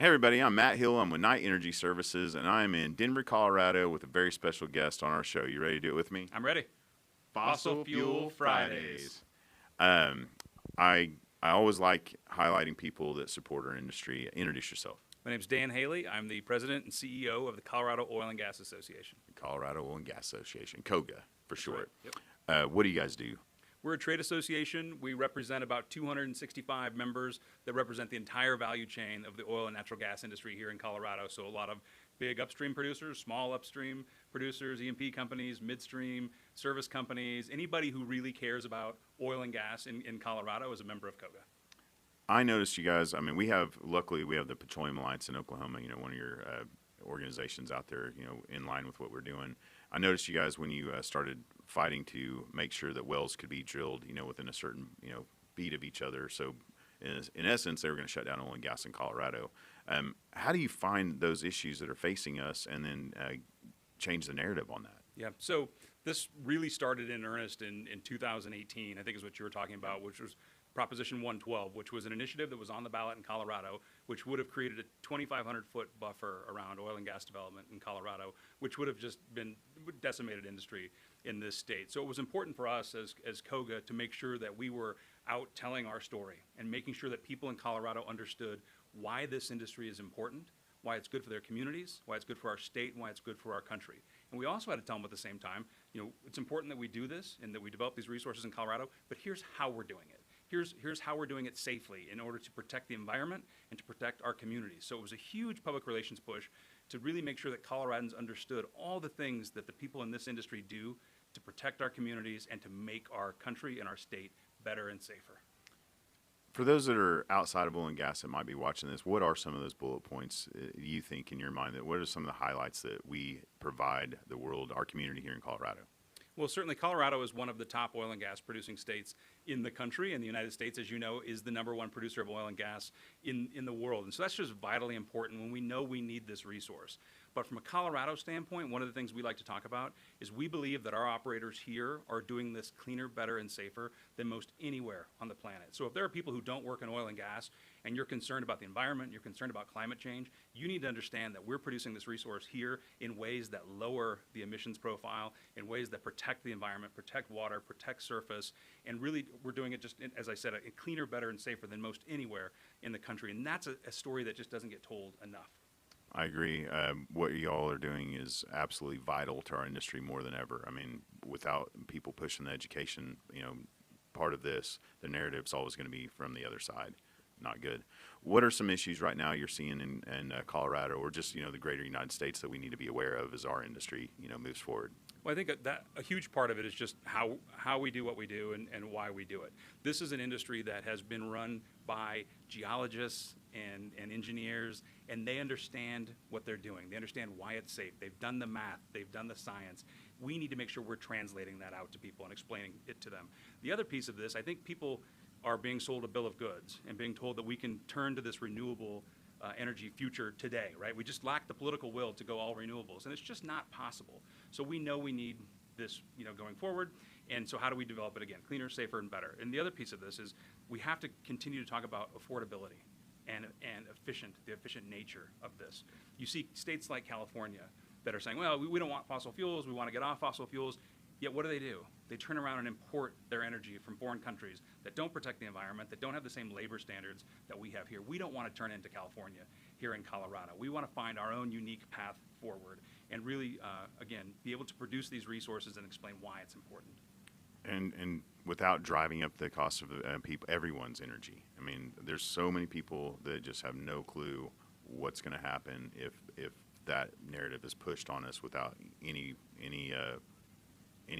Hey everybody, I'm Matt Hill. I'm with Knight Energy Services, and I'm in Denver, Colorado with a very special guest on our show. You ready to do it with me? I'm ready. Fossil Fuel Fridays. Um, I I always like highlighting people that support our industry. Introduce yourself. My name's Dan Haley. I'm the president and CEO of the Colorado Oil and Gas Association. Colorado Oil and Gas Association, COGA for That's right. short. Yep. What do you guys do? We're a trade association. We represent about 265 members that represent the entire value chain of the oil and natural gas industry here in Colorado. So a lot of big upstream producers, small upstream producers, E&P companies, midstream, service companies, anybody who really cares about oil and gas in Colorado is a member of COGA. I noticed you guys. I mean, luckily we have the Petroleum Alliance in Oklahoma. You know, one of your organizations out there. You know, in line with what we're doing. I noticed you guys when you started fighting to make sure that wells could be drilled. You know, within a certain feet of each other. So, in essence, they were going to shut down oil and gas in Colorado. How do you find those issues that are facing us, and then change the narrative on that? Yeah. So this really started in earnest in 2018, I think is what you were talking about, which was Proposition 112, which was an initiative that was on the ballot in Colorado, which would have created a 2,500-foot buffer around oil and gas development in Colorado, which would have just been decimated industry in this state. So it was important for us as COGA to make sure that we were out telling our story and making sure that people in Colorado understood why this industry is important, why it's good for their communities, why it's good for our state, and why it's good for our country. And we also had to tell them at the same time, it's important that we do this and that we develop these resources in Colorado, but here's how we're doing it. Here's how we're doing it safely in order to protect the environment and to protect our communities. So it was a huge public relations push to really make sure that Coloradans understood all the things that the people in this industry do to protect our communities and to make our country and our state better and safer. For those that are outside of oil and gas that might be watching this, what are some of those bullet points you think in your mind? What are some of the highlights that we provide the world, our community here in Colorado? Well, certainly Colorado is one of the top oil and gas producing states in the country, and the United States, as you know, is the #1 producer of oil and gas in the world. And so that's just vitally important when we know we need this resource. But from a Colorado standpoint, one of the things we like to talk about is we believe that our operators here are doing this cleaner, better, and safer than most anywhere on the planet. So if there are people who don't work in oil and gas and you're concerned about the environment, you're concerned about climate change, you need to understand that we're producing this resource here in ways that lower the emissions profile, in ways that protect the environment, protect water, protect surface, and really we're doing it just, as I said, a cleaner, better, and safer than most anywhere in the country. And that's a story that just doesn't get told enough. I agree. What y'all are doing is absolutely vital to our industry more than ever. I mean, without people pushing the education, part of this, the narrative's always going to be from the other side. Not good. What are some issues right now you're seeing in Colorado or just, the greater United States that we need to be aware of as our industry, moves forward? Well, I think that a huge part of it is just how we do what we do and why we do it. This is an industry that has been run by geologists and engineers, and they understand what they're doing. They understand why it's safe. They've done the math. They've done the science. We need to make sure we're translating that out to people and explaining it to them. The other piece of this, I think people are being sold a bill of goods and being told that we can turn to this renewable energy future today, right? We just lack the political will to go all renewables, and it's just not possible. So we know we need this, going forward, and so how do we develop it again? Cleaner, safer, and better. And the other piece of this is we have to continue to talk about affordability and the efficient nature of this. You see states like California that are saying, well, we don't want fossil fuels, we want to get off fossil fuels, yet what do? They turn around and import their energy from foreign countries that don't protect the environment, that don't have the same labor standards that we have here. We don't want to turn into California here in Colorado. We want to find our own unique path forward and really, again, be able to produce these resources and explain why it's important. And without driving up the cost of everyone's energy. I mean, there's so many people that just have no clue what's going to happen if that narrative is pushed on us without any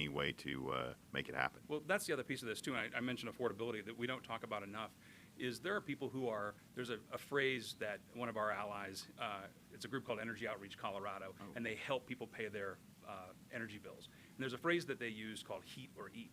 way to make it happen. Well, that's the other piece of this too, and I mentioned affordability that we don't talk about enough, is there are people who are, there's a phrase that one of our allies, it's a group called Energy Outreach Colorado, and they help people pay their energy bills. And there's a phrase that they use called heat or eat.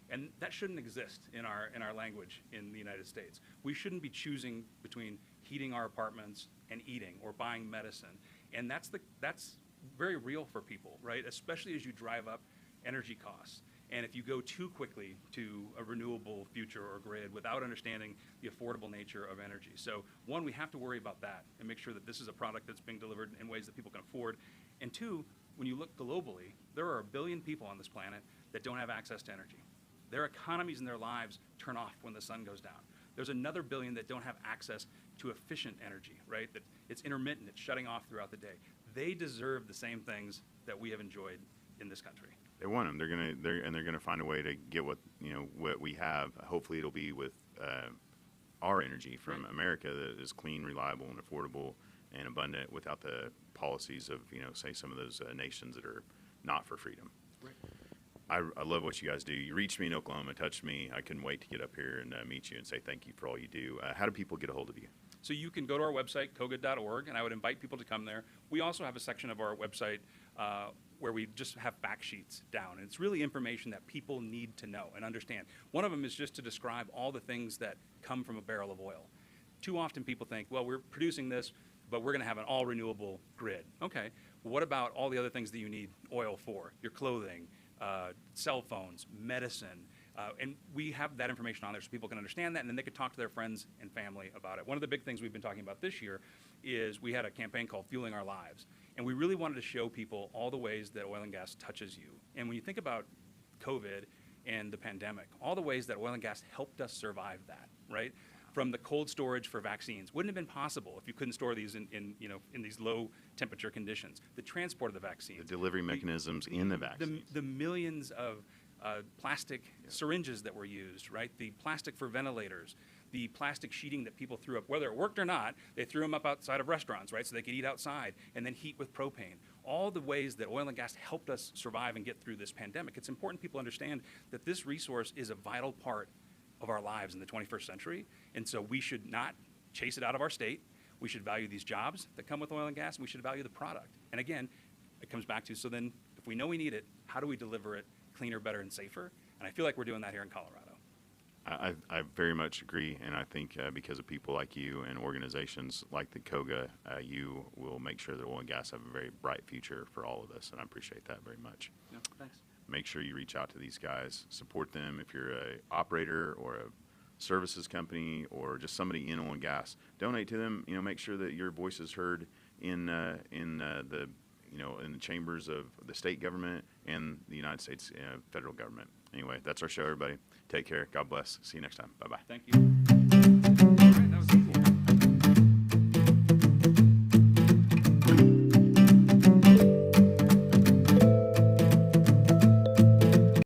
And that shouldn't exist in our language in the United States. We shouldn't be choosing between heating our apartments and eating or buying medicine. And that's very real for people, right? Especially as you drive up energy costs. And if you go too quickly to a renewable future or grid without understanding the affordable nature of energy. So one, we have to worry about that and make sure that this is a product that's being delivered in ways that people can afford. And two, when you look globally, there are 1 billion people on this planet that don't have access to energy. Their economies and their lives turn off when the sun goes down. There's another 1 billion that don't have access to efficient energy, right? That it's intermittent, it's shutting off throughout the day. They deserve the same things that we have enjoyed in this country. They want them. They're gonna find a way to get what what we have. Hopefully, it'll be with our energy from America that is clean, reliable, and affordable and abundant, without the policies of say some of those nations that are not for freedom. Right. I love what you guys do. You reached me in Oklahoma, touched me. I couldn't wait to get up here and meet you and say thank you for all you do. How do people get a hold of you? So you can go to our website, COGA.org, and I would invite people to come there. We also have a section of our website where we just have fact sheets down. And it's really information that people need to know and understand. One of them is just to describe all the things that come from a barrel of oil. Too often people think, well, we're producing this, but we're going to have an all-renewable grid. Okay, well, what about all the other things that you need oil for? Your clothing, cell phones, medicine, and we have that information on there so people can understand that, and then they could talk to their friends and family about it. One of the big things we've been talking about this year is we had a campaign called Fueling Our Lives, and we really wanted to show people all the ways that oil and gas touches you. And when you think about COVID and the pandemic, all the ways that oil and gas helped us survive that, right? From the cold storage for vaccines, wouldn't have been possible if you couldn't store these in these low temperature conditions. The transport of the vaccines, The delivery mechanisms in the vaccine. the millions of plastic syringes that were used, right? The plastic for ventilators, the plastic sheeting that people threw up, whether it worked or not, they threw them up outside of restaurants, right? So they could eat outside and then heat with propane. All the ways that oil and gas helped us survive and get through this pandemic. It's important people understand that this resource is a vital part of our lives in the 21st century. And so we should not chase it out of our state. We should value these jobs that come with oil and gas, and we should value the product. And again, it comes back to, so then if we know we need it, how do we deliver it cleaner, better, and safer? And I feel like we're doing that here in Colorado. I very much agree, and I think because of people like you and organizations like the COGA, you will make sure that oil and gas have a very bright future for all of us, and I appreciate that very much. Yeah, thanks. Make sure you reach out to these guys, support them. If you're a operator or a services company or just somebody in oil and gas, donate to them. Make sure that your voice is heard in the in the chambers of the state government and the United States federal government. Anyway, that's our show, everybody. Take care. God bless. See you next time. Bye-bye. Thank you.